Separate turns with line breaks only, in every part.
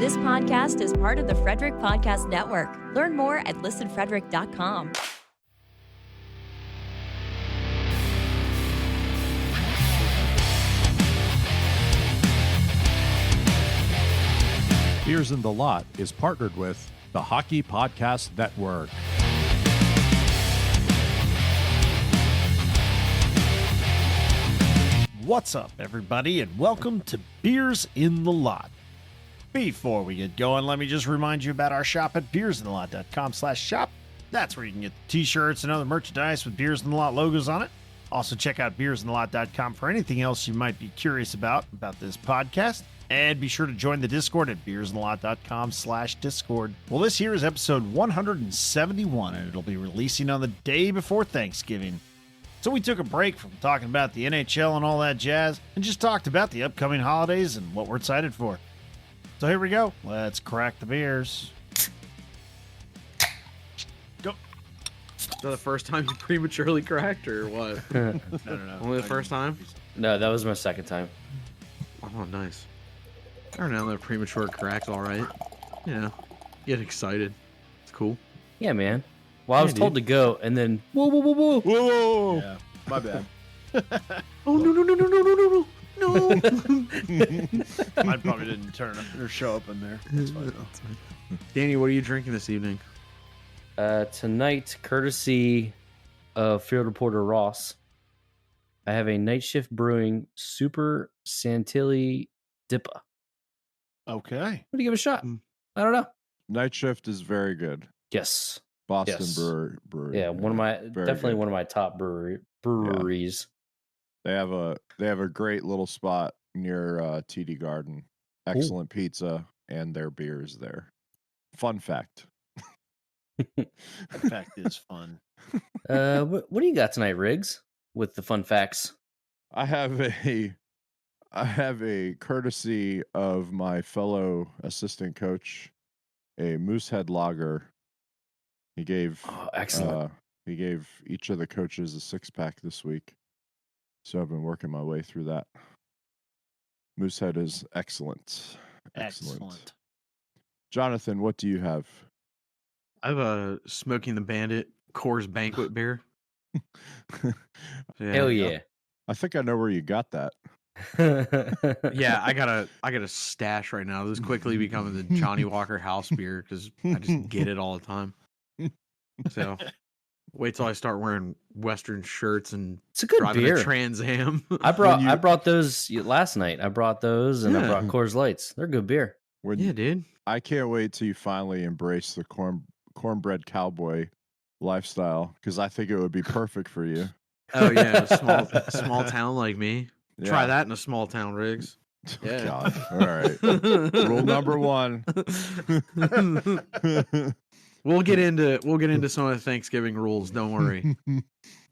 This podcast is part of the Frederick Podcast Network. Learn more at listenfrederick.com.
Beers in the Lot is partnered with the Hockey Podcast Network.
What's up, everybody, and welcome to Beers in the Lot. Before we get going, let me just remind you about our shop at beersinthelot.com/shop. That's where you can get the t-shirts and other merchandise with Beers in the Lot logos on it. Also, check out beersinthelot.com for anything else you might be curious about this podcast. And be sure to join the Discord at beersinthelot.com/Discord. Well, this here is episode 171, and it'll be releasing on the day before Thanksgiving. So we took a break from talking about the NHL and all that jazz, and just talked about the upcoming holidays and what we're excited for. So here we go. Let's crack the beers. Go.
Is that the first time you prematurely cracked, or what?
No.
Only the first time?
No, that was my second time.
Oh, nice. Every now and then, premature crack's all right. You know, get excited. It's cool.
Yeah, man. Well, I was told to go, and then
Whoa.
Yeah, my bad.
Oh, no.
I probably didn't turn up or show up in there. That's fine, though.
Danny, what are you drinking this evening?
tonight, courtesy of field reporter Ross, I have a Night Shift Brewing Super Santilli Dippa.
Okay.
What do you give it a shot? I don't know.
Night Shift is very good.
Yes.
Boston
Yes.
Brewery.
Yeah, one of my
Very
definitely
good.
one of my top breweries.
They have a great little spot near TD Garden. Excellent pizza and their beers there. Fun fact.
That fact is fun.
What do you got tonight, Riggs? With the fun facts.
I have a courtesy of my fellow assistant coach, a Moosehead Lager. He gave
Excellent.
he gave each of the coaches a 6-pack this week. So I've been working my way through that. Moosehead is excellent.
Excellent.
Jonathan, what do you have?
I have a Smoking the Bandit Coors Banquet beer.
Hell yeah.
I think I know where you got that.
Yeah, I got a stash right now. This is quickly becoming the Johnny Walker house beer because I just get it all the time. So wait till I start wearing Western shirts and
It's a good
driving
beer.
a Trans Am.
I brought those last night. I brought those and I
Yeah.
brought Coors Lights. They're good beer.
When
Yeah, dude.
I can't wait till you finally embrace the cornbread cowboy lifestyle because I think it would be perfect for you.
Oh yeah, a small town like me.
Yeah.
Try that in a small town, Riggs. Yeah.
God. All right. Rule number 1.
We'll get into some of the Thanksgiving rules. Don't worry.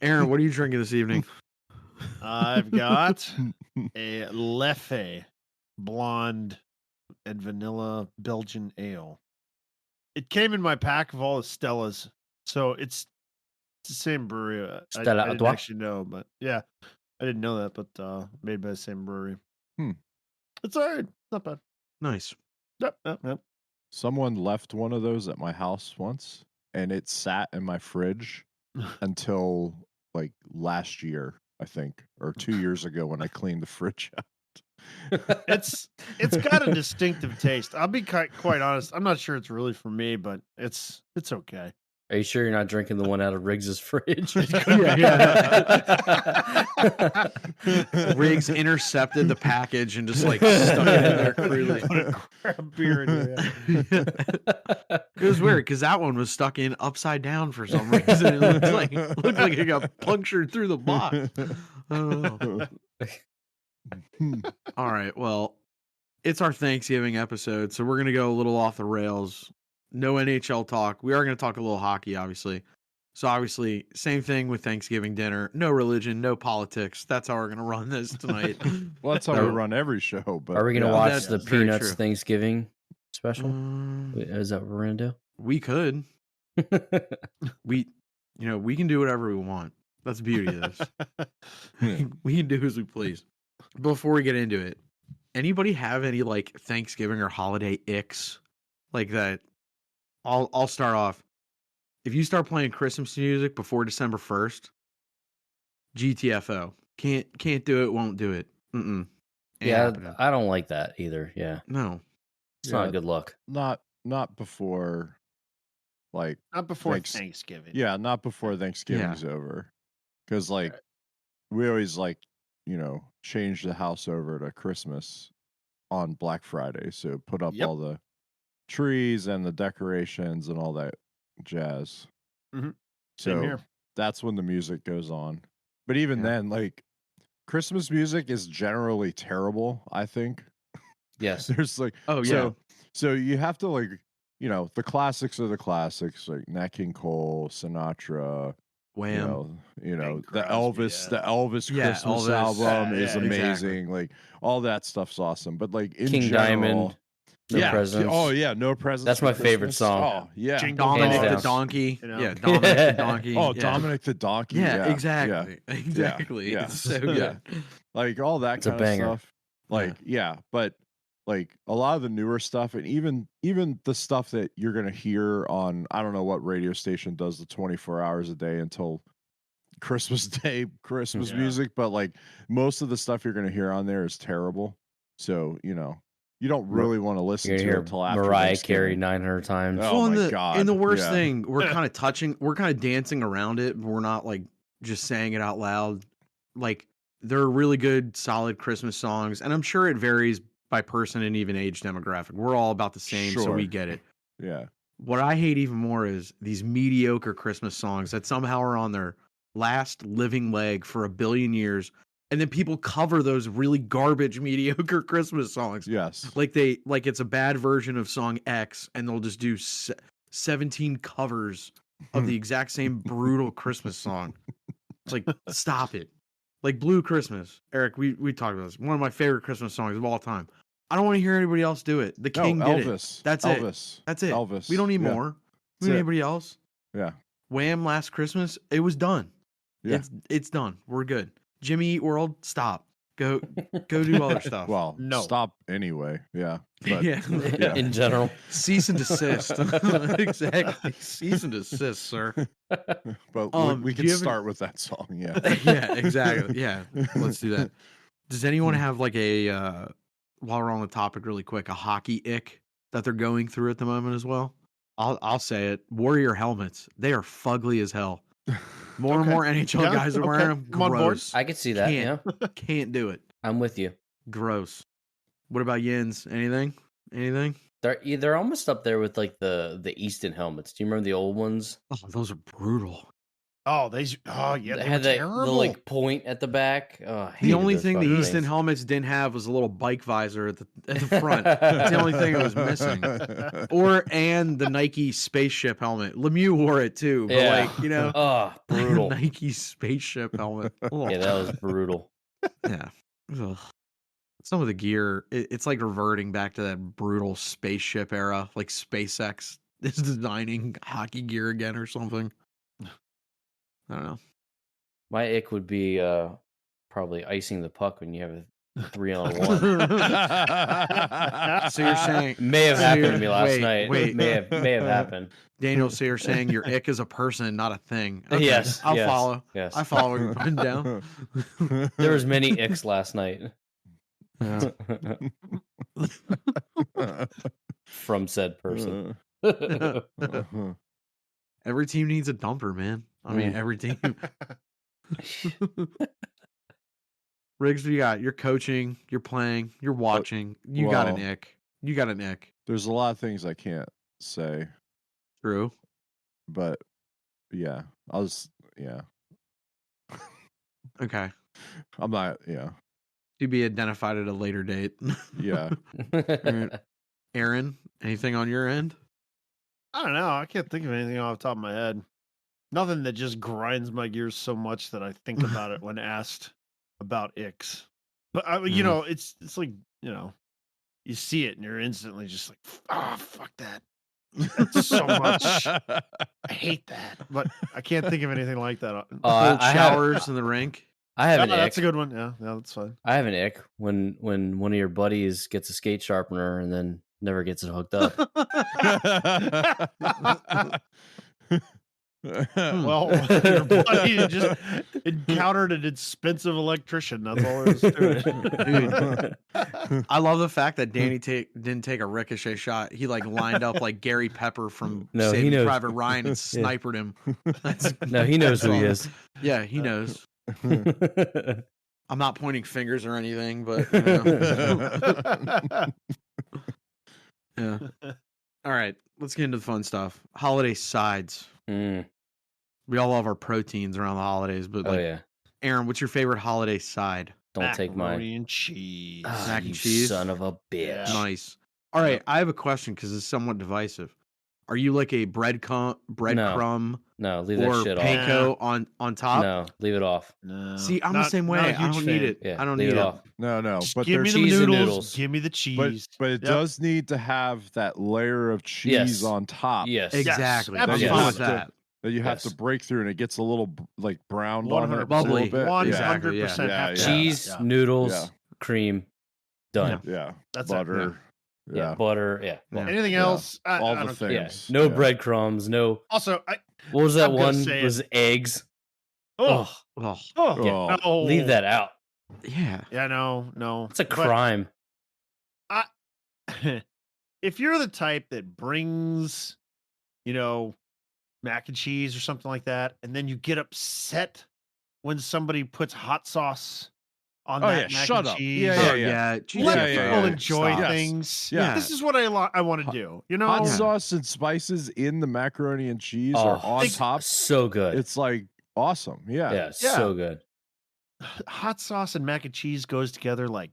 Aaron, what are you drinking this evening?
I've got a Leffe blonde and vanilla Belgian ale. It came in my pack of all the Stellas, so it's the same brewery.
Stella
I didn't
Artois?
actually know, but yeah, I didn't know that, but made by the same brewery. It's all right, not bad.
Nice.
Yep.
Someone left one of those at my house once, and it sat in my fridge until like last year, I think, or 2 years ago when I cleaned the fridge out.
It's got a distinctive taste. I'll be quite honest. I'm not sure it's really for me, but it's okay.
Are you sure you're not drinking the one out of Riggs's fridge?
Riggs intercepted the package and just like stuck it in there crudely.
Put a crap beer in there.
It was weird because that one was stuck in upside down for some reason. It looked like it got punctured through the box. I don't know. All right, well, it's our Thanksgiving episode, so we're gonna go a little off the rails. No NHL talk. We are gonna talk a little hockey, obviously. So obviously, same thing with Thanksgiving dinner. No religion, no politics. That's how we're gonna run this tonight.
Well, that's how we run every show. But
Are we going to
yeah.
watch
That's
the
very
Peanuts
true.
Thanksgiving special? Is that what we're going to
We could. We can do whatever we want. That's the beauty of this. We can do as we please. Before we get into it, Anybody have any like Thanksgiving or holiday icks like that? I'll start off. If you start playing Christmas music before December 1st, GTFO. Can't do it, won't do it. Mm-mm. Ain't
Yeah,
happening.
I don't like that either. Yeah,
No.
it's
Yeah.
not good luck.
Not before, like
Not before
Thanks-
Thanksgiving.
yeah, not before Thanksgiving's over, because like we always like change the house over to Christmas on Black Friday, so put up
Yep.
all the trees and the decorations and all that jazz.
Mhm.
So
Same here.
that's when the music goes on. But even
Yeah.
then, like Christmas music is generally terrible, I think.
Yes.
There's like
Oh yeah.
so you have to like the classics are the classics, like Nat King Cole, Sinatra,
Wham.
the
Crosby,
Elvis
Yeah,
Christmas
Elvis.
album is
Yeah,
amazing.
exactly.
Like all that stuff's awesome. But like in
King
general,
Diamond, No
yeah.
Presents.
Oh yeah, No Presents.
That's
for
my favorite
Christmas.
song.
Oh yeah.
Jingle
Dominic
Hands
the
down.
Donkey.
You know?
Yeah, Dominic the Donkey.
Oh,
yeah.
Dominic the Donkey.
Yeah,
Yeah,
exactly.
Yeah.
Exactly.
Yeah.
It's so
Yeah.
good.
Like all that
It's a
kind of
banger.
stuff. Like but like a lot of the newer stuff, and even the stuff that you're gonna hear on, I don't know what radio station does the 24 hours a day until Christmas Day Christmas
Yeah.
music, but like most of the stuff you're gonna hear on there is terrible. So you don't really want to listen
You're
to
gonna
it
hear
until after
Mariah Carey
Thanksgiving.
900 times.
Oh
Well,
my God.
And the worst
Yeah.
thing, we're kind of dancing around it, but we're not like just saying it out loud. Like there are really good, solid Christmas songs, and I'm sure it varies by person and even age demographic. We're all about the same, so we
Sure.
get it.
Yeah.
What I hate even more is these mediocre Christmas songs that somehow are on their last living leg for a billion years, and then people cover those really garbage, mediocre Christmas songs.
Yes.
Like it's a bad version of song X, and they'll just do 17 covers of the exact same brutal Christmas song. It's like, stop it. Like Blue Christmas, Eric, we talked about this. One of my favorite Christmas songs of all time. I don't want to hear anybody else do it. The King
no,
did
Elvis.
it. That's it.
Elvis.
That's it.
Elvis.
We don't need
Yeah.
more. We
That's
don't need
it.
anybody else.
Yeah.
Wham! Last Christmas, it was done.
Yeah.
It's done. We're good. Jimmy Eat World, stop. Go do other stuff.
Well,
No.
stop anyway. Yeah. But
yeah.
yeah.
In general.
Cease and desist. Exactly. Cease and desist, sir.
but we
do
can
you have
start with that song. Yeah.
Yeah, exactly. Yeah. Let's do that. Does anyone have like a while we're on the topic really quick, a hockey ick that they're going through at the moment as well? I'll say it. Warrior helmets. They are fugly as hell. More and
Okay.
more NHL
Yeah,
guys are
okay.
wearing them.
I'm on board.
Gross.
I could see that.
Can't.
Yeah,
Can't do it.
I'm with you.
Gross. What about Yins? Anything? Anything?
They're almost up there with like the Easton helmets. Do you remember the old ones?
Oh, those are brutal.
Yeah,
They
they
had
were
the
terrible.
like point at the back. Oh, I
The
hated
only
those
thing the
fucking
Easton
things.
helmets didn't have was a little bike visor at the front. That's the only thing it was missing. And the Nike spaceship helmet. Lemieux wore it too, but
Yeah. Oh, brutal.
Nike spaceship helmet. Ugh.
Yeah, that was brutal.
Yeah. Ugh. Some of the gear, it's like reverting back to that brutal spaceship era, like SpaceX is designing hockey gear again or something. I don't know.
My ick would be probably icing the puck when you have a 3-on-1.
So you're saying
May have
So
happened
you're-
to me last
wait,
night.
wait.
May have happened.
Daniel, so you're saying your ick is a person, not a thing. Okay,
Yes,
I'll
yes,
follow.
Yes.
I follow what you're putting down.
There was many icks last night
Yeah.
from said person.
Every team needs a dumper, man. I mean, every team. Riggs, what you got? You're coaching, you're playing, you're watching. You got an
well-
ick. You got an ick.
There's a lot of things I can't say,
True.
but yeah,
Okay.
I'm not, yeah,
To be identified at a later date.
yeah.
Alright. Aaron, anything on your end?
I don't know. I can't think of anything off the top of my head. Nothing that just grinds my gears so much that I think about it when asked about icks. But you
Mhm.
know, it's like, you see it and you're instantly just like, fuck that. That's so much. I hate that. But I can't think of anything like that.
Cold
I have-
showers in the rink.
I have
Oh,
an
that's a
ick.
good one. Yeah, that's fine.
I have an ick when one of your buddies gets a skate sharpener and then never gets it hooked up.
Well, your buddy just encountered an expensive electrician. That's all there is to it.
I love the fact that Danny didn't take a ricochet shot. He like lined up like Gary Pepper from
No, he
Saving
knows.
Private Ryan and sniped him. That's,
No, he knows who he is.
yeah, he knows. I'm not pointing fingers or anything, but yeah. All right, let's get into the fun stuff. Holiday sides.
Mm.
We all love our proteins around the holidays, but
Oh
like,
yeah.
Aaron, what's your favorite holiday side?
Don't take mine.
Macaroni and cheese.
Ah,
Mac and
you
cheese?
son of a bitch.
Yeah.
Nice. All right, I have a question because it's somewhat divisive. Are you like a breadcrumb
No, leave that
or
shit off.
panko on top?
No, leave it off.
No,
See, I'm the
not-
same way.
not a
I
huge
don't need
fan.
it.
Yeah,
I don't
leave
need
it
it.
off.
No,
Just
but
give me
there's
the
cheese and
noodles,
noodles.
Give me the
but
cheese.
but it
Yep.
does need to have that layer of cheese
Yes.
on top.
Yes.
Exactly.
Yes,
I'm
That you
fine
have
with
to-
that.
that you have
Yes.
to break through, and it gets a little like browned on it,
100%.
a little bit.
100%.
Yeah,
have
yeah.
to have
Cheese,
that,
noodles,
Yeah.
cream, done.
Yeah,
That's it,
butter.
Yeah. Butter. Yeah.
Yeah.
Anything
Yeah.
else?
All
I
the
don't
things.
care.
Yeah. No
Yeah.
breadcrumbs. No.
Also,
What was that
I'm gonna
one?
say it.
Was eggs?
oh,
Oh,
oh,
Yeah.
no.
Leave that out.
yeah.
Yeah, no.
It's a
But
crime.
if you're the type that brings, mac and cheese or something like that, and then you get upset when somebody puts hot sauce on
Oh,
that
yeah,
mac
shut
and
up.
cheese.
Yeah,
Oh,
yeah.
yeah. Jesus,
Let
Yeah, yeah,
people
yeah.
enjoy
Stop.
things.
Yeah.
This is what I want to do.
Hot
Yeah.
sauce and spices in the macaroni and cheese
Oh,
are on top.
So good.
It's like awesome. Yeah.
Yeah, so good.
Hot sauce and mac and cheese goes together like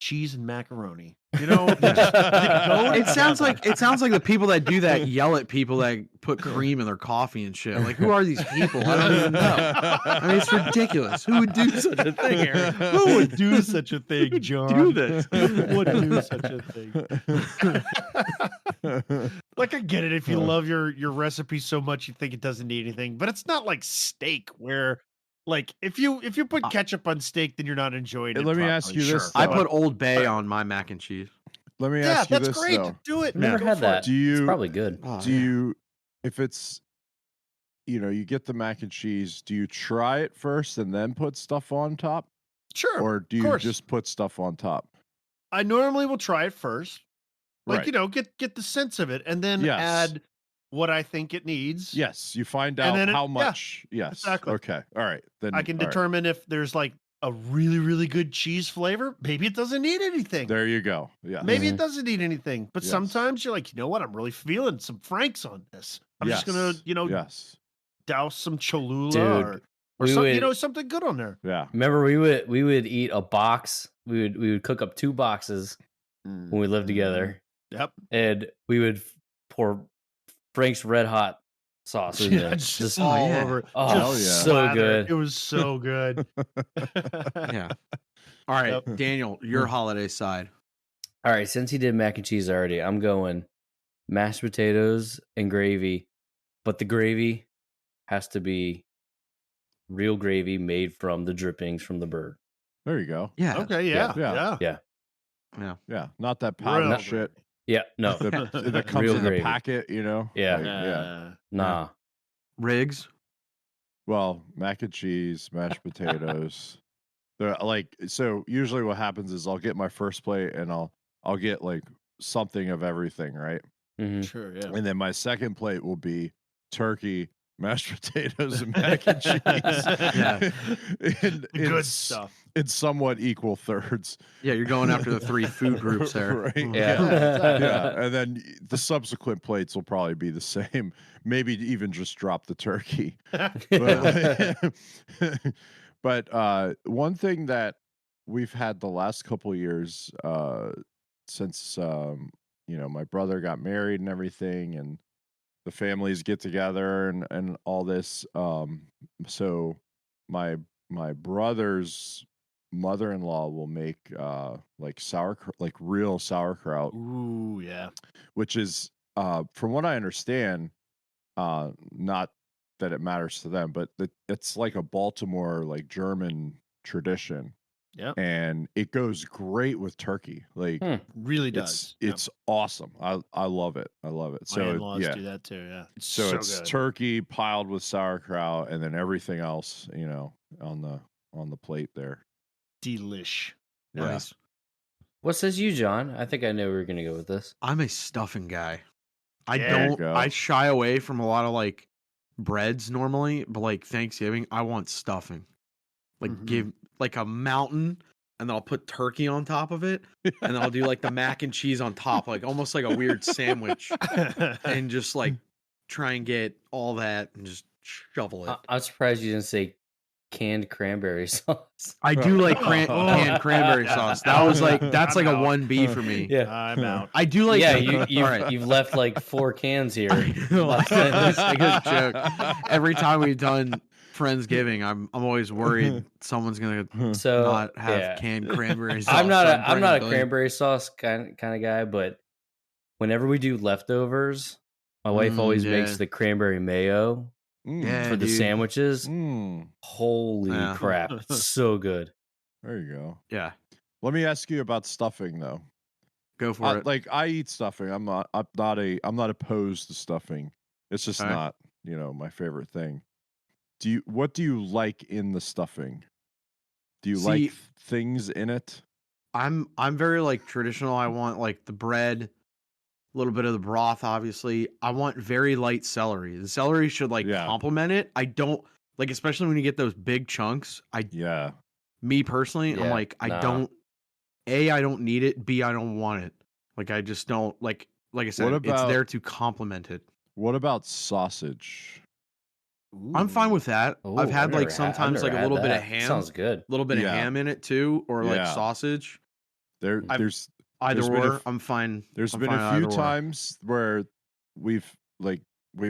cheese and macaroni.
It sounds like the people that do that yell at people that put cream in their coffee and shit. Like, who are these people? I don't even know. I mean, it's ridiculous. Who would do such a thing, Aaron?
Who would do such a thing, John?
Do this.
Who would do such a thing? Like, I get it. If you love your recipe so much, you think it doesn't need anything, but it's not like steak where, like, if you put ketchup on steak, then you're not enjoying it.
Let me ask
properly.
you this,
Sure.
I
though.
put Old Bay on my mac and cheese.
Let me
Yeah,
ask you
that's
this
great.
though.
Do it.
I've never
Go
had
for
that.
it.
Do
It's
you
probably good.
Oh,
do
yeah.
you if it's you get the mac and cheese, do you try it first and then put stuff on top?
Sure.
Or do you
course.
just put stuff on top?
I normally will try it first. Like,
Right.
get the sense of it and then
Yes.
add what I think it needs.
Yes, you find
And
out
then
how much. Yes.
exactly.
Okay. All right. Then
I can
all right.
determine if there's like a really, really good cheese flavor. Maybe it doesn't need anything.
There you go. Yeah.
Maybe it doesn't need anything. But
Yes.
sometimes you're like, you know what? I'm really feeling some Franks on this. I'm just gonna,
Yes.
douse some Cholula
Dude,
or
we
some,
would-
something good on there.
Yeah.
Remember, we would eat a box. We would cook up 2 boxes when we lived together,
Yep.
and we would pour Frank's Red Hot sauce in there.
Just
Just
all
yeah.
over.
Oh,
just
hell yeah.
so
slather.
good.
It was so good.
Yeah. All right,
Yep.
Daniel, your holiday side.
All right, since he did mac and cheese already, I'm going mashed potatoes and gravy, but the gravy has to be real gravy made from the drippings from the bird.
There you go.
Yeah.
Okay. Yeah.
Yeah.
Yeah.
Yeah.
Yeah. Not that powdered
Real
shit
Yeah, no,
that comes
Real
in
gravy.
the packet,
Yeah.
Like, yeah.
nah.
Riggs.
Well, mac and cheese, mashed potatoes. They're like, so usually what happens is I'll get my first plate and I'll get like something of everything, right?
hmm
Sure. Yeah.
And then my second plate will be turkey, mashed potatoes, and mac and cheese.
Yeah.
in
Good stuff.
in somewhat equal thirds.
Yeah, you're going after the 3 food groups there.
Right?
Yeah.
Yeah. And then the subsequent plates will probably be the same. Maybe even just drop the turkey. But one thing that we've had the last couple of years, since my brother got married and everything, and the families get together and all this. So my brother's mother-in-law will make like real sauerkraut,
Ooh, yeah.
which is from what I understand, not that it matters to them, but it's like a Baltimore, like German tradition.
Yep.
And it goes great with turkey. Like
Really does.
It's awesome. I love it. I love it.
My
So
in-laws do that too. Yeah.
so it's
good.
turkey piled with sauerkraut, and then everything else, on the plate there.
Delish.
Yeah.
Nice.
What says you, John? I think I know where you're gonna go with this.
I'm a stuffing guy.
There you
go.
I shy away from a lot of like breads normally, but like Thanksgiving, I want stuffing. Like give like a mountain, and then I'll put turkey on top of it, and then I'll do like the mac and cheese on top, like almost like a weird sandwich, and just like try and get all that and just shovel it.
I'm surprised you didn't say canned cranberry sauce.
I do like canned cranberry sauce. That's like a 1B for me.
Yeah,
I'm out.
I do like.
yeah.
All right.
You've left like 4 cans here.
It's a good joke. Every time we've done Friendsgiving, I'm always worried someone's gonna
So
not have
yeah.
canned cranberry sauce.
I'm not
so
a
bringing
cranberry sauce kind of guy, but whenever we do leftovers, my wife always
yeah.
makes the cranberry mayo
Yeah,
for the
dude.
sandwiches.
Mm,
Holy
Yeah.
crap, it's so good.
there you go.
Yeah,
Let me ask you about stuffing though.
go for it.
Like I eat stuffing. I'm not opposed to stuffing. It's just
Okay.
not, my favorite thing. What do you like in the stuffing? Do you like things in it?
I'm very like traditional. I want like the bread, a little bit of the broth, obviously. I want very light celery. The celery should like complement it. I don't like, especially when you get those big chunks. Me personally, I'm like, I don't need it. B, I don't want it. Like I just don't like I said, it's there to complement it.
What about sausage?
I'm fine with that.
Ooh,
I've had
I've
like
never
sometimes like a
had
little bit of
that.
ham.
Sounds good.
A little bit of ham in it too, or like
Yeah.
sausage.
There's
Either
There's been a
or, I'm fine.
There's
I'm
been
fine
a few
either or.
times where we've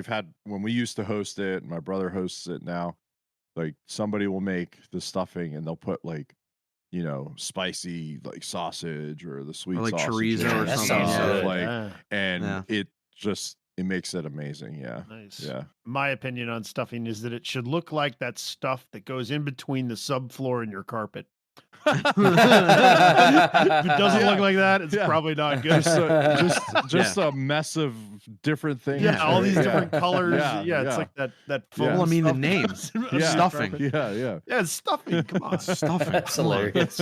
had, when we used to host it, and my brother hosts it now, like somebody will make the stuffing and they'll put like, spicy like sausage or the sweet
Or, like,
sausage
chorizo
in
or
and
something.
stuff,
Yeah.
like,
Yeah.
and it makes it amazing. Yeah.
Nice.
Yeah.
My opinion on stuffing is that it should look like that stuff that goes in between the subfloor and your carpet. If it doesn't look like that, it's probably not good.
Just a mess of different things.
Yeah, all these
right?
different colors.
Yeah,
Yeah, it's
yeah.
like that
Yeah.
Well, I mean, the
stuff
name.
goes in
Yeah.
Stuffing.
carpet.
Yeah.
Yeah, it's stuffing. Come on.
Stuffing.
That's
Come on.
hilarious.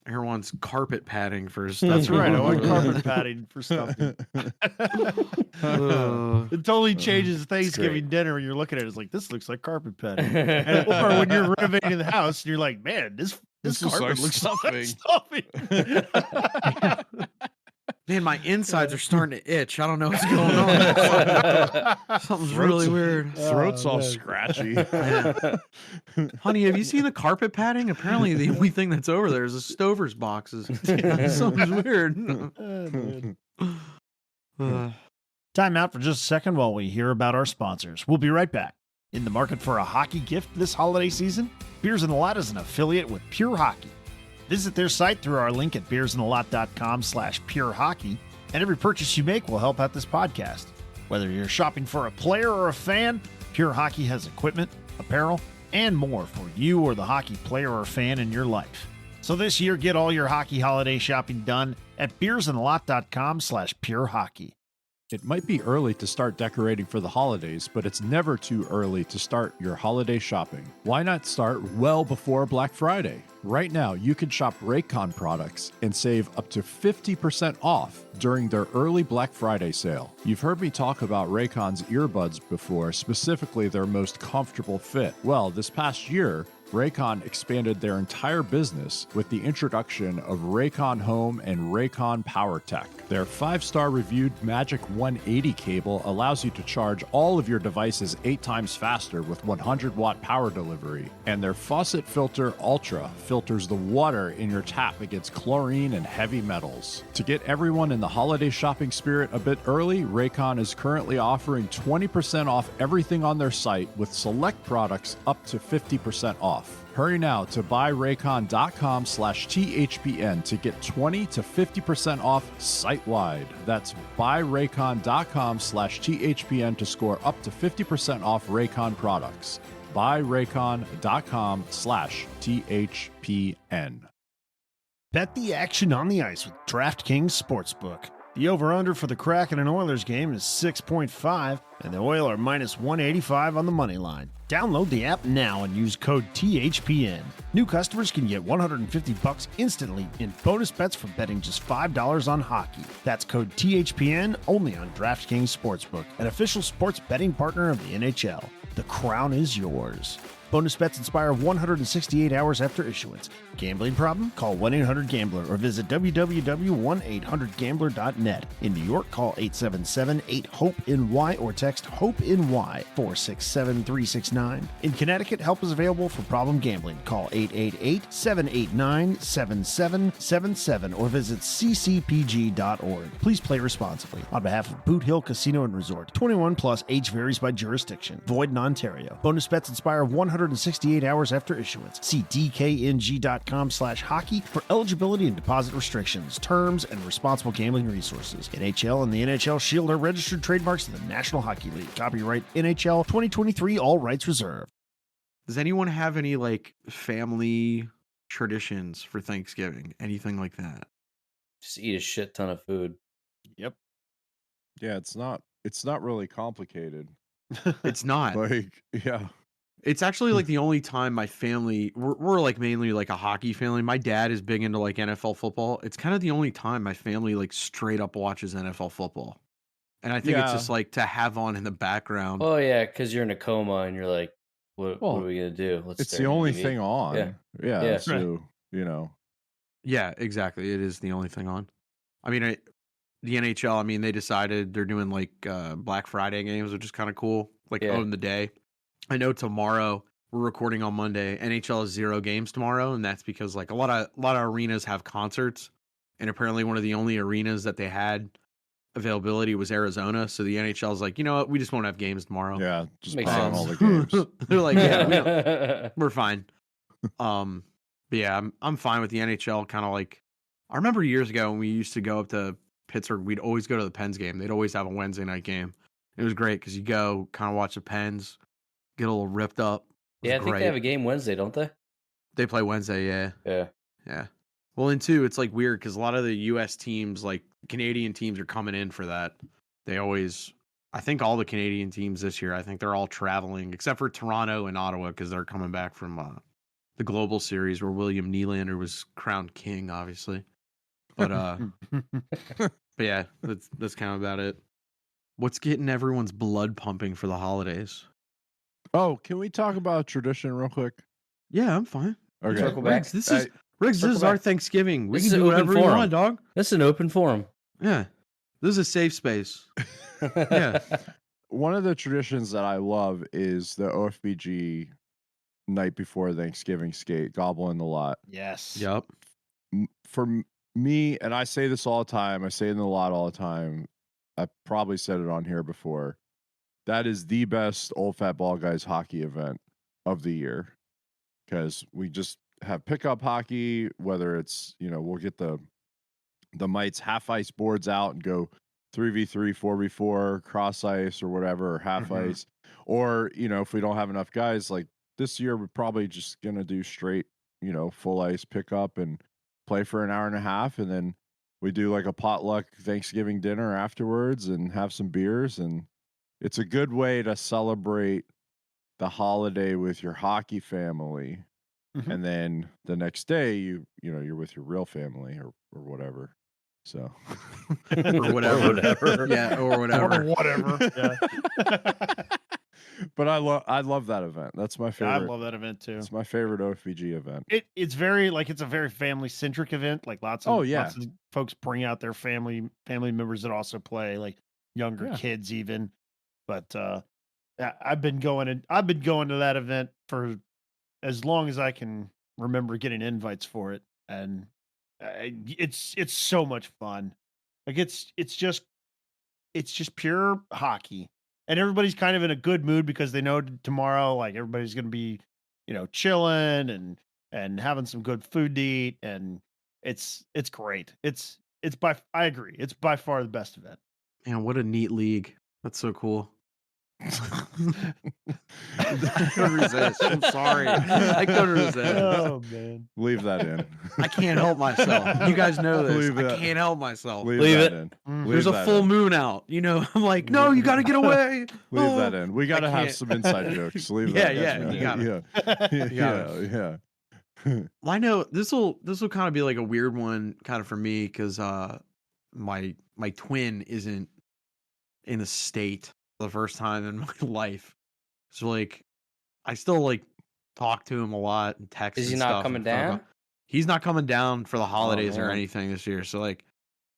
Everyone's carpet padding for
That's
stuffing.
right. I want carpet padding for stuffing. It totally changes Thanksgiving dinner when you're looking at it. It's like, this looks like carpet padding. Or when you're renovating the house and you're like, man, this carpet looks like stuffing.
Man, my insides are starting to itch. I don't know what's going on. Something's really weird.
Throat's all scratchy.
Honey, have you seen the carpet padding? Apparently, the only thing that's over there is the Stover's boxes. Something's weird.
Time out for just a second while we hear about our sponsors. We'll be right back. In the market for a hockey gift this holiday season? Beers in the Lot is an affiliate with Pure Hockey. Visit their site through our link at beersintheLot.com/purehockey, and every purchase you make will help out this podcast. Whether you're shopping for a player or a fan, Pure Hockey has equipment, apparel, and more for you or the hockey player or fan in your life. So this year, get all your hockey holiday shopping done at beersintheLot.com/purehockey.
It might be early to start decorating for the holidays, but it's never too early to start your holiday shopping. Why not start well before Black Friday? Right now, you can shop Raycon products and save up to 50% off during their early Black Friday sale. You've heard me talk about Raycon's earbuds before, specifically their most comfortable fit. Well, this past year, Raycon expanded their entire business with the introduction of Raycon Home and Raycon PowerTech. Their 5-star reviewed Magic 180 cable allows you to charge all of your devices 8 times faster with 100-watt power delivery. And their Faucet Filter Ultra filters the water in your tap against chlorine and heavy metals. To get everyone in the holiday shopping spirit a bit early, Raycon is currently offering 20% off everything on their site with select products up to 50% off. off. Hurry now to buyraycon.com/THPN to get 20 to 50% off site-wide. That's buyraycon.com/THPN to score up to 50% off Raycon products. buyraycon.com/THPN.
Bet the action on the ice with DraftKings Sportsbook. The over-under for the Kraken and Oilers game is 6.5, and the Oilers minus 185 on the money line. Download the app now and use code THPN. New customers can get $150 instantly in bonus bets for betting just $5 on hockey. That's code THPN only on DraftKings Sportsbook, an official sports betting partner of the NHL. The crown is yours. Bonus bets expire 168 hours after issuance. Gambling problem? Call 1-800-GAMBLER or visit www.1800gambler.net. In New York, call 877-8-HOPE-NY or text HOPE-NY 467-369. In Connecticut, help is available for problem gambling. Call 888-789-7777 or visit ccpg.org. Please play responsibly. On behalf of Boot Hill Casino and Resort, 21 plus, age varies by jurisdiction. Void in Ontario. Bonus bets expire 168 hours after issuance. See dkng.com/hockey for eligibility and deposit restrictions, terms, and responsible gambling resources. NHL and the NHL Shield are registered trademarks of the National Hockey League. Copyright NHL 2023, all rights reserved.
Does anyone have any like family traditions for Thanksgiving? Anything like that?
Just eat a shit ton of food.
Yep.
Yeah, it's not really complicated.
It's not.
Like, yeah.
It's actually like the only time my family, we're like mainly like a hockey family. My dad is big into like NFL football. It's kind of the only time my family like straight up watches NFL football. And I think it's just like to have on in the background.
Oh yeah, because you're in a coma and you're like, what are we gonna do?
It's the only thing on. Yeah. So,
Right.
Yeah, exactly. It is the only thing on. I mean, the NHL, I mean, they decided they're doing like Black Friday games, which is kind of cool. Like own the day. I know tomorrow, we're recording on Monday, NHL has 0 games tomorrow, and that's because like a lot of arenas have concerts, and apparently one of the only arenas that they had availability was Arizona, so the NHL is like, you know what, we just won't have games tomorrow.
Yeah, just
Makes
buy on
sense.
all the games.
They're like, yeah, we're fine. But yeah, I'm fine with the NHL. Kind of like, I remember years ago when we used to go up to Pittsburgh, we'd always go to the Pens game. They'd always have a Wednesday night game. It was great because you go kind of watch the Pens, get a little ripped up.
Yeah, I think they have a game Wednesday, don't they?
They play Wednesday, yeah.
Yeah.
Well, and two, it's like weird because a lot of the U.S. teams, like Canadian teams, are coming in for that. They always, I think all the Canadian teams this year, I think they're all traveling except for Toronto and Ottawa because they're coming back from the Global Series where William Nylander was crowned king, obviously. But but yeah, that's kind of about it. What's getting everyone's blood pumping for the holidays?
Oh, can we talk about tradition real quick?
Yeah, I'm fine.
Okay.
Circle back.
Riggs, this is our Thanksgiving. We
This
can
is
do
an open
whatever we
forum.
want, dog.
This is an open forum.
Yeah. This is a safe space. Yeah.
One of the traditions that I love is the OFBG night before Thanksgiving skate, Gobble in the Lot.
Yes.
Yep.
For me, and I say this all the time, I say it in the lot all the time. I probably said it on here before. That is the best Old Fat Ball Guys hockey event of the year because we just have pickup hockey, whether it's, we'll get the mites half ice boards out and go 3v3, 4v4, cross ice or whatever, or half ice. Or, if we don't have enough guys, like this year, we're probably just going to do straight, full ice pickup and play for an hour and a half. And then we do like a potluck Thanksgiving dinner afterwards and have some beers. And it's a good way to celebrate the holiday with your hockey family. And then the next day, you're with your real family or whatever. So,
Or whatever. Yeah, or whatever.
Or whatever. Yeah.
But I love that event. That's my favorite.
I love that event too.
It's my favorite OFBG event.
It's very it's a very family centric event. Like lots of folks bring out their family members that also play, like younger kids even. But I've been going to that event for as long as I can remember getting invites for it, and it's so much fun. Like it's just pure hockey. And everybody's kind of in a good mood because they know tomorrow, like everybody's going to be chilling and having some good food to eat, and it's great. I agree. It's by far the best event.
Man, what a neat league. That's so cool. I couldn't resist. I'm sorry. I couldn't resist.
Oh man.
Leave that in.
I can't help myself. You guys know this.
Leave
I
that.
can't help myself.
Leave
it.
that in.
Mm.
Leave
There's a
that
full
in.
moon out. I'm like, no, you got to get away.
Leave
Oh.
that in. We got to have
can't.
some inside jokes. Leave
Yeah,
that in.
yeah, you gotta.
Yeah.
You gotta.
Yeah.
Well, I know this will kind of be like a weird one kind of for me because my twin isn't in a state for the first time in my life. So like I still like talk to him a lot and text.
Is he
and
not
stuff
coming
and stuff.
down?
He's not coming down for the holidays or
man.
anything this year. So like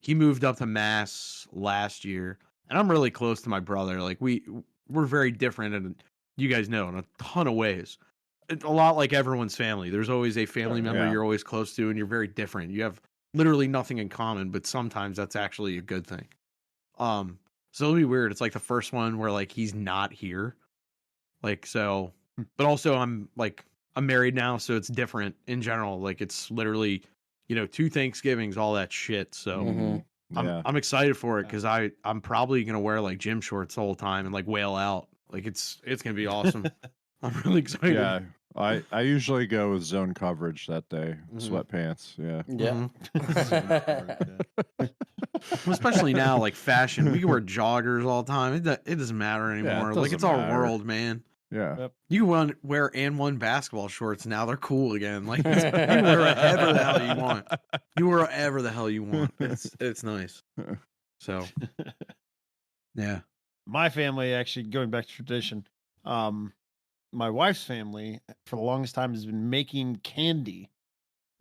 he moved up to Mass last year, and I'm really close to my brother. Like we're very different, and you guys know in a ton of ways. It's a lot like everyone's family. There's always a family member
Yeah.
you're always close to, and you're very different. You have literally nothing in common, but sometimes that's actually a good thing. So it'll be weird. It's like the first one where like he's not here. Like so, but also I'm married now, so it's different in general. Like it's literally, 2 Thanksgivings, all that shit. So
Mhm.
Yeah.
I'm excited for it because I'm probably gonna wear like gym shorts the whole time and like wail out. Like it's gonna be awesome. I'm really excited.
Yeah. I usually go with zone coverage that day.
Mhm.
Sweatpants. Yeah.
Yeah.
Well, especially now, like fashion, we can wear joggers all the time. It doesn't matter anymore.
it
Like it's
doesn't
our
matter.
world, man.
Yeah.
You can wear and1 basketball shorts now. They're cool again. Like you can wear whatever the hell you want. You wear whatever the hell you want. It's nice. So, yeah.
My family, actually, going back to tradition, my wife's family for the longest time has been making candy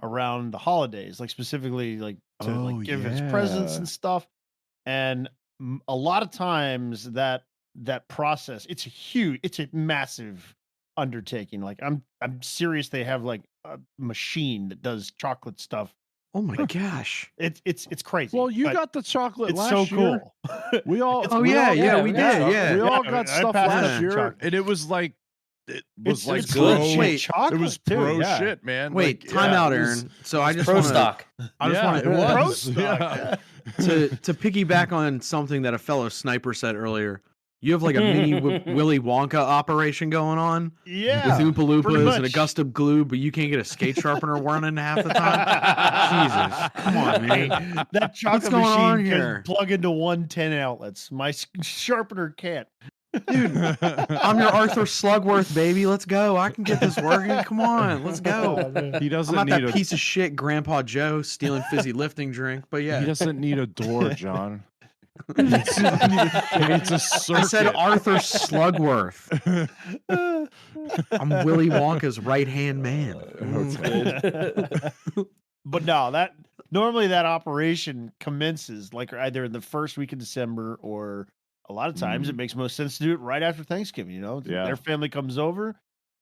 around the holidays, like specifically like to
Oh,
like give us presents
yeah.
and stuff. And a lot of times that process, it's a massive undertaking. Like I'm serious. They have like a machine that does chocolate stuff.
Oh my gosh.
It's crazy.
Well, you
but
got the chocolate
it's
last
so
year.
cool.
We all.
Oh
we
yeah,
all,
yeah,
yeah,
we
we
did.
got
Yeah.
We all
Yeah,
got
I
stuff
passed
last
out
year,
chocolate.
and it was like it was like
it's
good.
pro.
Wait,
chocolate
It was
too,
pro
yeah.
shit, man.
Wait,
Like,
time
yeah,
out,
it was-
Aaron. So I just
Pro
want
stock.
I just
yeah,
want
it was.
Pro stock,
Yeah.
to piggyback on something that a fellow sniper said earlier. You have like a mini Willy Wonka operation going on
Yeah,
with Oompa
pretty
Loompas and a
much.
gust of glue, but you can't get a skate sharpener running half the time. Jesus, come on, man.
That chocolate
going on
machine
here?
can plug into 110 outlets. My sharpener can't.
Dude, I'm your Arthur Slugworth, baby. Let's go. I can get this working. Come on, let's go.
He
I'm
doesn't
not
need
that
a.
piece of shit Grandpa Joe stealing fizzy lifting drink, but
He
yeah.
doesn't need a door, John. He needs a circuit.
I said Arthur Slugworth. I'm Willy Wonka's right-hand man.
But no, normally that operation commences like either in the first week of December, or a lot of times it makes most sense to do it right after Thanksgiving.
Yeah.
Their family comes over,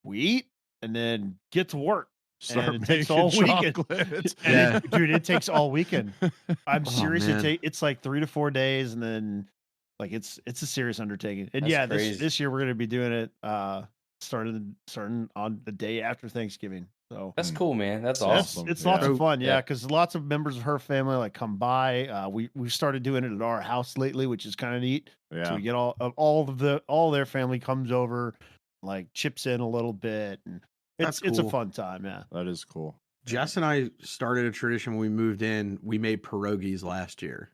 we eat, and then get to work.
Start
And it takes
making
all weekend.
chocolate.
And
Yeah.
dude, it takes all weekend. I'm
Oh,
serious.
man.
It's like 3 to 4 days, and then like it's a serious undertaking. And
That's
yeah,
crazy.
this year we're gonna be doing it starting on the day after Thanksgiving. So
That's cool, man. That's
that's-
awesome.
it's lots
Yeah.
of fun, yeah,
Yeah.
because lots of members of her family like come by. We've started doing it at our house lately, which is kind of neat. So
Yeah.
we get all their family comes over, like chips in a little bit, and it's
That's
a
cool.
fun time, yeah.
That is cool.
Jess and I started a tradition when we moved in. We made pierogies last year.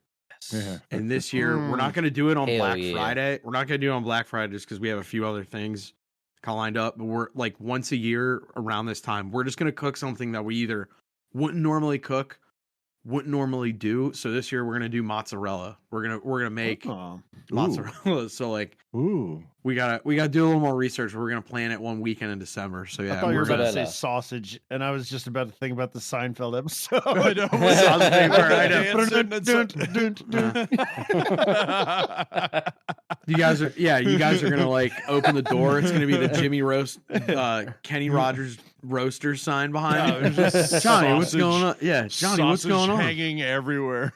Yeah.
And this year, we're not going to do it on
Hell
Black
yeah.
Friday. We're not going to do it on Black Friday just because we have a few other things kind of lined up. But we're like once a year around this time, we're just going to cook something that we either wouldn't normally cook, wouldn't normally do. So this year, we're going to do mozzarella. We're gonna make
Oh.
mozzarella. So like
Ooh.
we gotta do a little more research. We're going to plan it one weekend in December. So yeah,
I thought you were
we're
about to
gonna-
say
Mozzarella.
sausage, and I was just about to think about the Seinfeld episode.
I know.
You guys are gonna like open the door. It's gonna be the Kenny Rogers roaster sign behind it. Johnny, what's
Sausage-
going on? Yeah, Johnny, what's
sausage
going on?
hanging everywhere.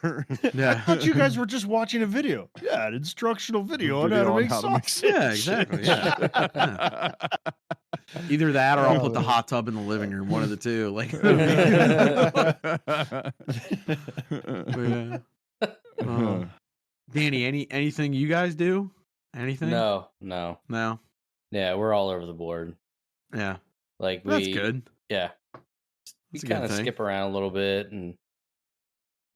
Yeah,
I thought you guys were just watching a video. Yeah, an instructional video on how to make sausage.
yeah, exactly. Yeah. Either that or I'll put the hot tub in the living room. One of the two. Like, yeah. Danny, anything you guys do? Anything?
No.
No.
Yeah, we're all over the board.
Yeah.
Like
That's good.
Yeah. We
That's a good
kind of
thing.
skip around a little bit, and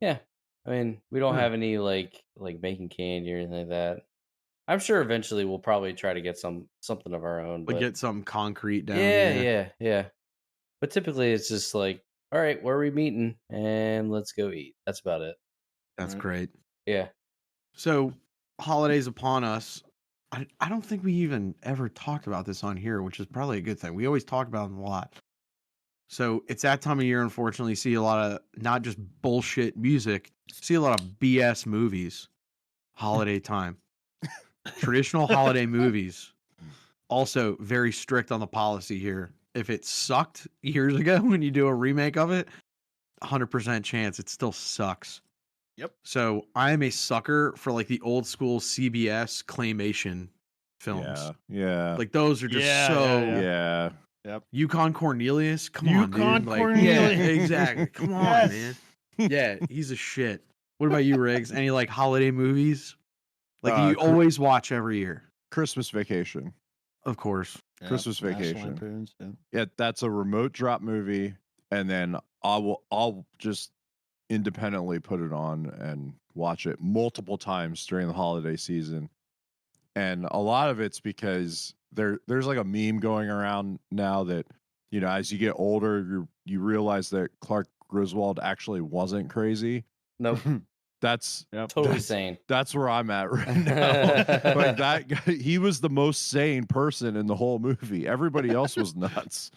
yeah, I mean, we don't
Yeah.
have any like making candy or anything like that. I'm sure eventually we'll probably try to get something of our own.
Like
But
get something concrete down.
yeah. But typically it's just like, all right, where are we meeting? And let's go eat. That's about it.
That's
Right.
great.
Yeah.
So, holidays upon us. I don't think we even ever talked about this on here, which is probably a good thing. We always talk about them a lot. So, it's that time of year, unfortunately, you see a lot of not just bullshit music, see a lot of BS movies. Holiday time. Traditional holiday movies. Also, very strict on the policy here. If it sucked years ago when you do a remake of it, 100% chance it still sucks.
Yep.
So I am a sucker for like the old school CBS claymation films.
Yeah.
Like those are just
Yeah,
so.
yeah,
Yeah.
Yukon Cornelius, come
Yukon
on, dude. Like,
Cornelius.
yeah, exactly. Come on,
Yes.
man. Yeah, he's a shit. What about you, Riggs? Any like holiday movies? Like you
Cr-
always watch every year,
Christmas Vacation.
of course.
Christmas
National
Vacation.
Lampoons, yeah.
Yeah, that's a remote drop movie, and then I'll just independently put it on and watch it multiple times during the holiday season. And a lot of it's because there's like a meme going around now that, you know, as you get older, you realize that Clark Griswold actually wasn't crazy.
Nope.
That's
Totally sane.
That's where I'm at right now. Like that guy, he was the most sane person in the whole movie. Everybody else was nuts.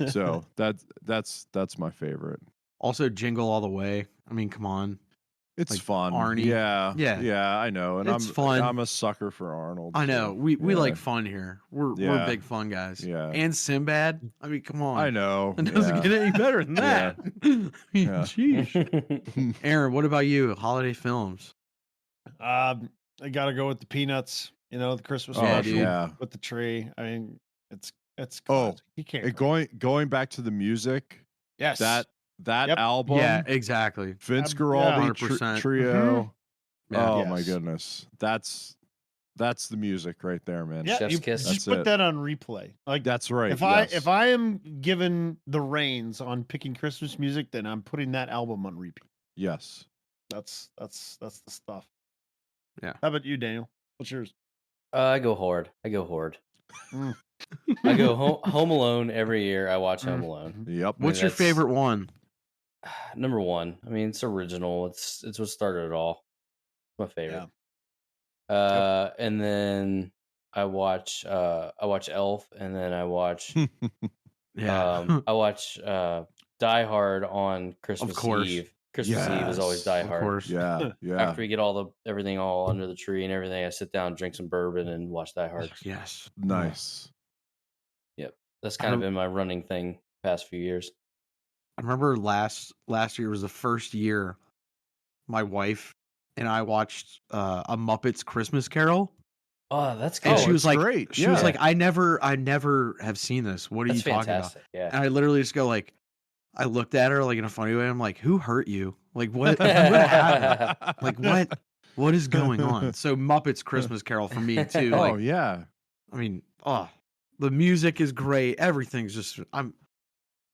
So that's my favorite.
Also, Jingle All the Way. I mean, come on.
It's
Like
fun.
Arnie.
Yeah, I know. And
It's fun.
I'm a sucker for Arnold.
I know.
so,
We
yeah.
like fun here. We're
Yeah.
big fun guys.
Yeah.
And Sinbad. I mean, come on.
I know.
It doesn't
yeah.
get any better than that. I mean,
Yeah.
sheesh. Aaron, what about you? Holiday films.
I gotta go with the Peanuts. You know, the Christmas
Oh,
special
yeah.
with the tree. I mean, it's
Oh,
classic. You can't
And
go-
going back to the music,
yes
that
Yep.
album,
Yeah, exactly.
Vince
Yeah,
Guaraldi
100%.
trio.
Yeah.
Oh my
Yes.
goodness, that's the music right there, man.
yeah,
Chef's
you
kiss.
just
That's
put
it.
that on replay. Like
That's right.
if I am given the reins on picking Christmas music, then I'm putting that album on repeat.
yes.
That's the stuff.
Yeah.
How about you, Daniel? What's yours?
I go hard.
Mm.
I go Home Alone every year. I watch Home Alone.
Yep.
What's your
that's-
favorite one?
Number one. I mean, it's original. It's what started it all. It's my favorite. And then I watch Elf, and then I watch
Yeah.
I watch Die Hard on Christmas
course.
Eve. Christmas Eve is always
Yes.
Die
of
Hard.
course.
Yeah. Yeah.
After we get everything all under the tree and everything, I sit down, drink some bourbon, and watch Die Hard.
Yes.
Nice.
That's kind of been my running thing past few years.
I remember last year was the first year my wife and I watched a Muppets Christmas Carol.
Oh, that's
And
good.
she was like,
great.
she was
Yeah.
like, I never have seen this. What are
That's
you talking about?
fantastic. Yeah.
And I literally just go like, I looked at her like in a funny way. I'm like, who hurt you? Like what happened? Like what is going on? So Muppets Christmas Carol for me too.
Oh
Like,
yeah.
I mean, the music is great. Everything's just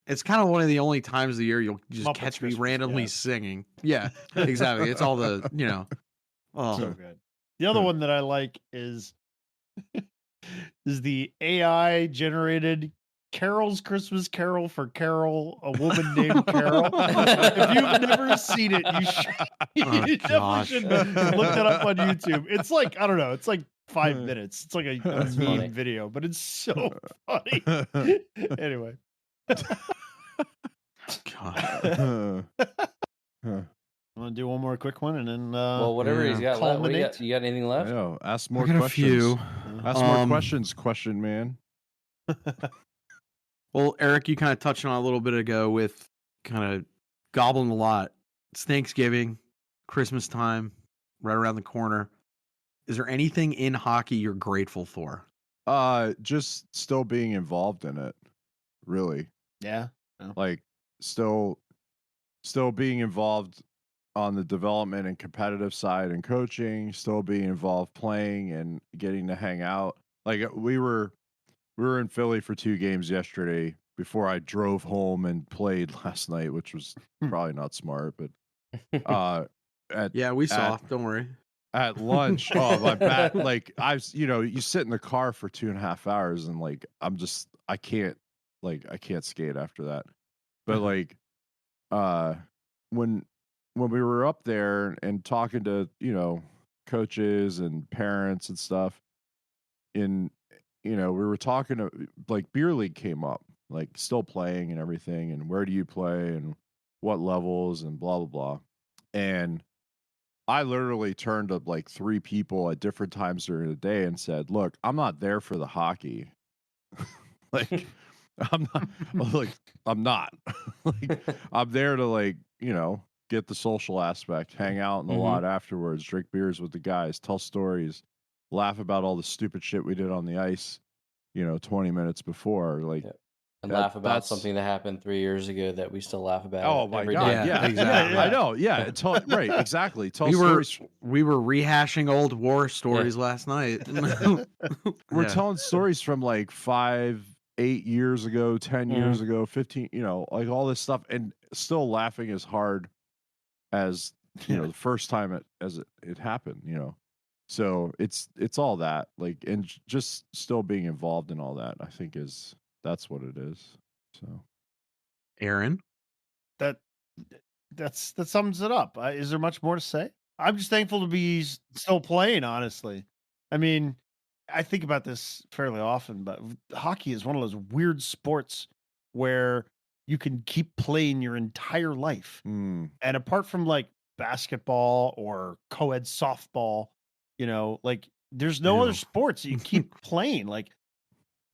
it's kind of one of the only times of the year you'll just
Muppets
catch me
Christmas,
randomly
yeah.
singing. Yeah, exactly. It's all the, oh,
So good. The other one that I like is the AI generated Carol's Christmas Carol for Carol, a woman named Carol. If you've never seen it, you definitely
gosh.
should look that up on YouTube. It's like, I don't know, it's like 5 minutes. It's like a
That's
meme
funny.
video, but it's so funny. Anyway.
God.
I'm gonna do one more quick one and then
Well, whatever he's got left. What do you got? You got anything
I
left?
know. Ask
I
more
got a
questions.
few.
Ask more
Um,
questions, question man.
Well, Eric, you kind of touched on it a little bit ago with kind of gobbling a lot. It's Thanksgiving, Christmas time, right around the corner. Is there anything in hockey you're grateful for?
Just still being involved in it, really.
Yeah.
Like still being involved on the development and competitive side and coaching, still being involved playing and getting to hang out. Like we were in Philly for 2 games yesterday before I drove home and played last night, which was probably not smart, but
Yeah, we saw.
at,
Don't worry.
at lunch, oh my bad. Like you sit in the car for 2.5 hours and like I can't skate after that. But like when we were up there and talking to, coaches and parents and stuff, we were talking to, like, beer league came up, like still playing and everything, and where do you play and what levels and blah blah blah. And I literally turned to like 3 people at different times during the day and said, look, I'm not there for the hockey. Like I'm not like, I'm there to, like, get the social aspect, hang out in the lot afterwards, drink beers with the guys, tell stories, laugh about all the stupid shit we did on the ice, 20 minutes before. Like,
and laugh about something that happened 3 years ago that we still laugh about.
Oh my
every
God!
day.
Yeah, exactly.
I know. Yeah, right. Exactly. Tell
We
stories.
were rehashing old war stories last night.
We're telling stories from like 5, 8 years ago, 10 years ago, 15. Like all this stuff, and still laughing as hard as the first time it happened. So it's all that, like, and just still being involved in all that, I think that's what it is. So,
Aaron,
That sums it up. Is there much more to say? I'm just thankful to be still playing, honestly. I mean, I think about this fairly often, but hockey is one of those weird sports where you can keep playing your entire life. And apart from like basketball or co-ed softball, like there's no other sports that you keep playing. Like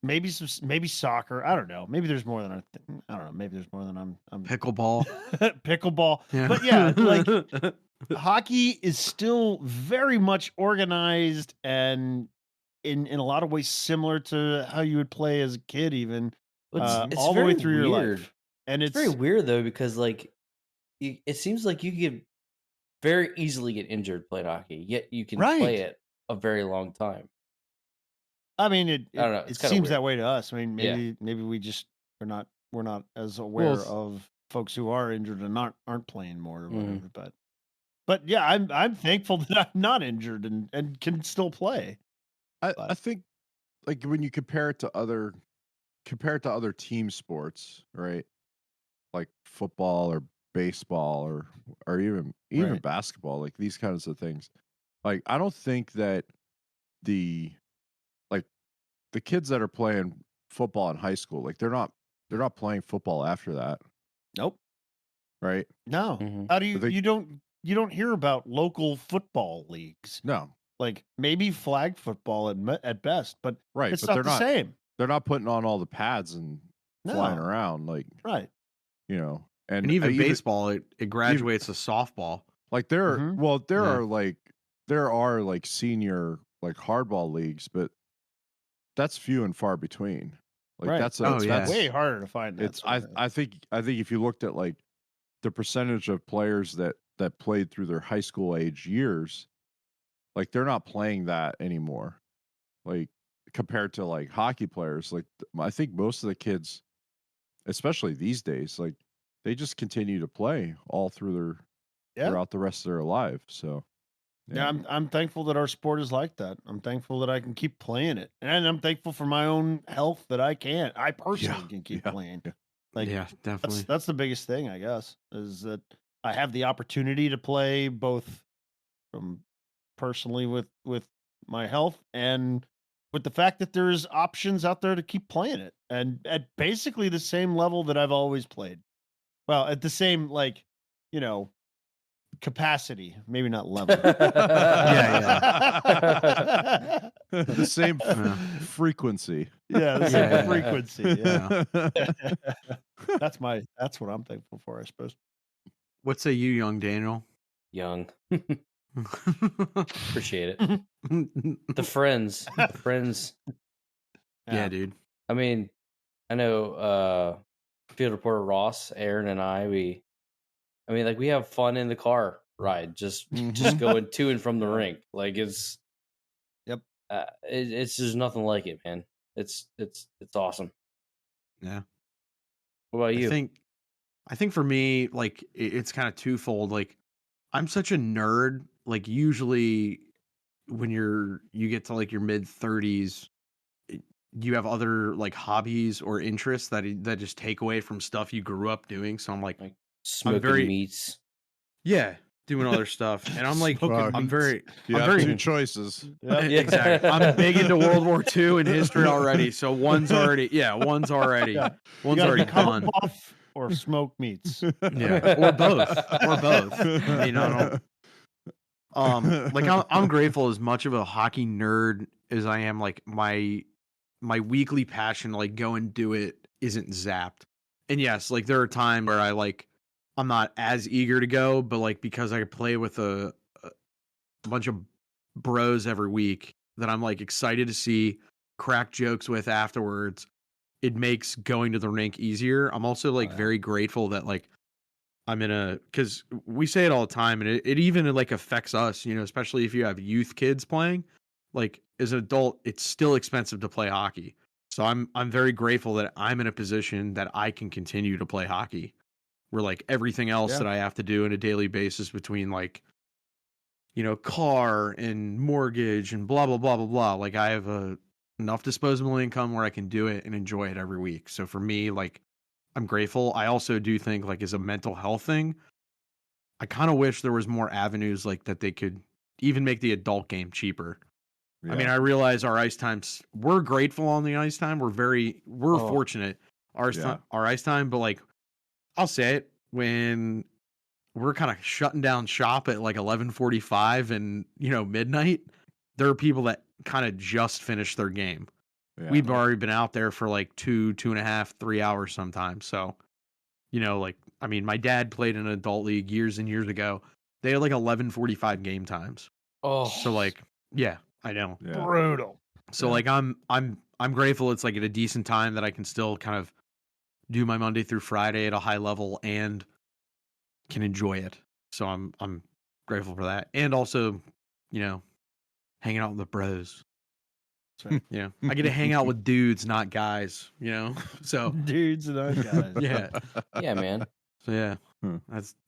maybe soccer. I don't know. Maybe there's more than I don't know. Maybe there's more than I'm
pickleball.
Pickleball.
Yeah.
But yeah, like hockey is still very much organized and in a lot of ways similar to how you would play as a kid, even
It's
all the way
very
through your
weird.
life. And
It's very weird though, because like it seems like you could very easily get injured playing hockey, yet you can play it a very long time.
I mean,
I don't know.
it
It's kinda
seems
weird.
that way to us. I mean, maybe we just we're not as aware of folks who are injured and aren't playing more or whatever. But yeah, I'm thankful that I'm not injured and can still play.
I think, like, when you compare it to other team sports, right? Like football or baseball or even basketball, like these kinds of things. Like, I don't think that the kids that are playing football in high school, like they're not playing football after that.
Nope.
Right?
No. How do you don't hear about local football leagues?
No.
Like maybe flag football at best, but it's
but
not
they're
the
not
same.
They're not putting on all the pads and flying around, like,
and even baseball, it graduates to softball.
Like there are like senior, like, hardball leagues, but that's few and far between. Like that's
way harder to find.
It's I think if you looked at like the percentage of players that played through their high school age years, like they're not playing that anymore. Like compared to like hockey players, like I think most of the kids, especially these days, like they just continue to play all through throughout the rest of their life. So
yeah, I'm thankful that our sport is like that. I'm thankful that I can keep playing it, and I'm thankful for my own health that I personally can keep playing. Like,
yeah, definitely.
That's the biggest thing, I guess, is that I have the opportunity to play both from personally with my health and with the fact that there's options out there to keep playing it, and at basically the same level that I've always played. Well, at the same, like, capacity, maybe not level.
The same frequency.
Yeah, the same frequency. Yeah. That's what I'm thankful for, I suppose.
What say you, young Daniel?
Young. Appreciate it. The friends
Yeah, dude.
I mean, I know field reporter Ross, Aaron, and we have fun in the car ride, just going to and from the rink. Like it's it's just nothing like it, man. It's awesome.
Yeah.
What about you?
I think for me, like it's kind of twofold. Like I'm such a nerd. Like usually when you get to like your mid 30s, you have other like hobbies or interests that just take away from stuff you grew up doing. So I'm like
smoking meats.
Yeah, doing other stuff. And I'm like, I'm very
two choices.
Yep. Exactly. I'm big into World War II and history already. So one's already one's already done.
Or smoked meats.
Yeah. Or both. I mean, I don't like I'm grateful as much of a hockey nerd as I am. Like my weekly passion, like go and do it, isn't zapped. And yes, like there are times where I'm not as eager to go, but like because I play with a bunch of bros every week that I'm like excited to see, crack jokes with afterwards, it makes going to the rink easier. I'm also like very grateful that like I'm because we say it all the time, and it even like affects us, you know, especially if you have youth kids playing. Like as an adult, it's still expensive to play hockey. So I'm very grateful that I'm in a position that I can continue to play hockey. Where like everything else that I have to do on a daily basis between like, you know, car and mortgage and blah blah blah blah blah. Like I have enough disposable income where I can do it and enjoy it every week. So for me, like I'm grateful. I also do think like as a mental health thing, I kind of wish there was more avenues like that they could even make the adult game cheaper. Yeah. I mean, I realize our ice times, we're grateful on the ice time. We're fortunate. Our ice time, but like I'll say it, when we're kind of shutting down shop at like 11:45 and, you know, midnight, there are people that kind of just finished their game. Yeah. We've already been out there for like 2.5, 3 hours sometimes. So, you know, like, I mean, my dad played in an adult league years and years ago. They had like 11:45 game times. Oh, so like, yeah, I know.
Yeah. Brutal.
So like, I'm grateful it's like at a decent time that I can still kind of do my Monday through Friday at a high level and can enjoy it. So I'm grateful for that. And also, you know, hanging out with the bros. So, you know, I get to hang out with dudes, not guys, you know? So
dudes, not guys.
Yeah.
Yeah, man.
So yeah,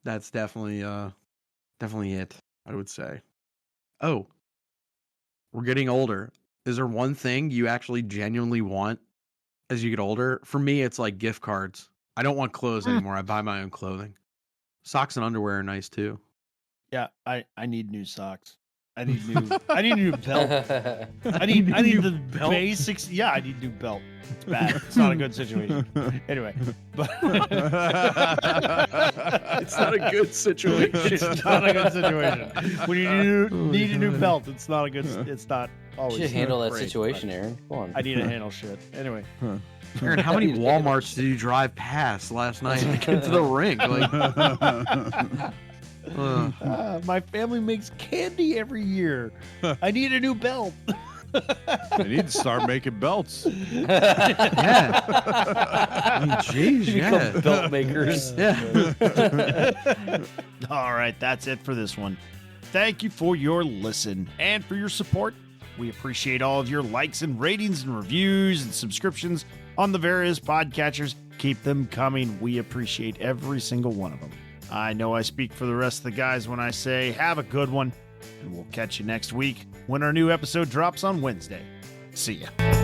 that's definitely it, I would say. Oh, we're getting older. Is there one thing you actually genuinely want as you get older? For me, it's like gift cards. I don't want clothes anymore. I buy my own clothing. Socks and underwear are nice too.
Yeah, I need new socks. I need a new belt. I need the belt? Basics. Yeah, I need a new belt. It's bad. It's not a good situation. Anyway, but
it's not a good situation.
It's not a good situation. When you need a new belt, it's not a good. It's not always.
You should handle that
great,
situation, Aaron. Go on.
I need to handle shit. Anyway.
Aaron, how many Walmarts did you drive past last night to get to the rink? Like,
my family makes candy every year. I need a new belt.
They need to start making belts.
Yeah. Jeez, yeah.
Belt makers.
Yeah.
All right, that's it for this one. Thank you for your listen and for your support. We appreciate all of your likes and ratings and reviews and subscriptions on the various podcatchers. Keep them coming. We appreciate every single one of them. I know I speak for the rest of the guys when I say have a good one, and we'll catch you next week when our new episode drops on Wednesday. See ya.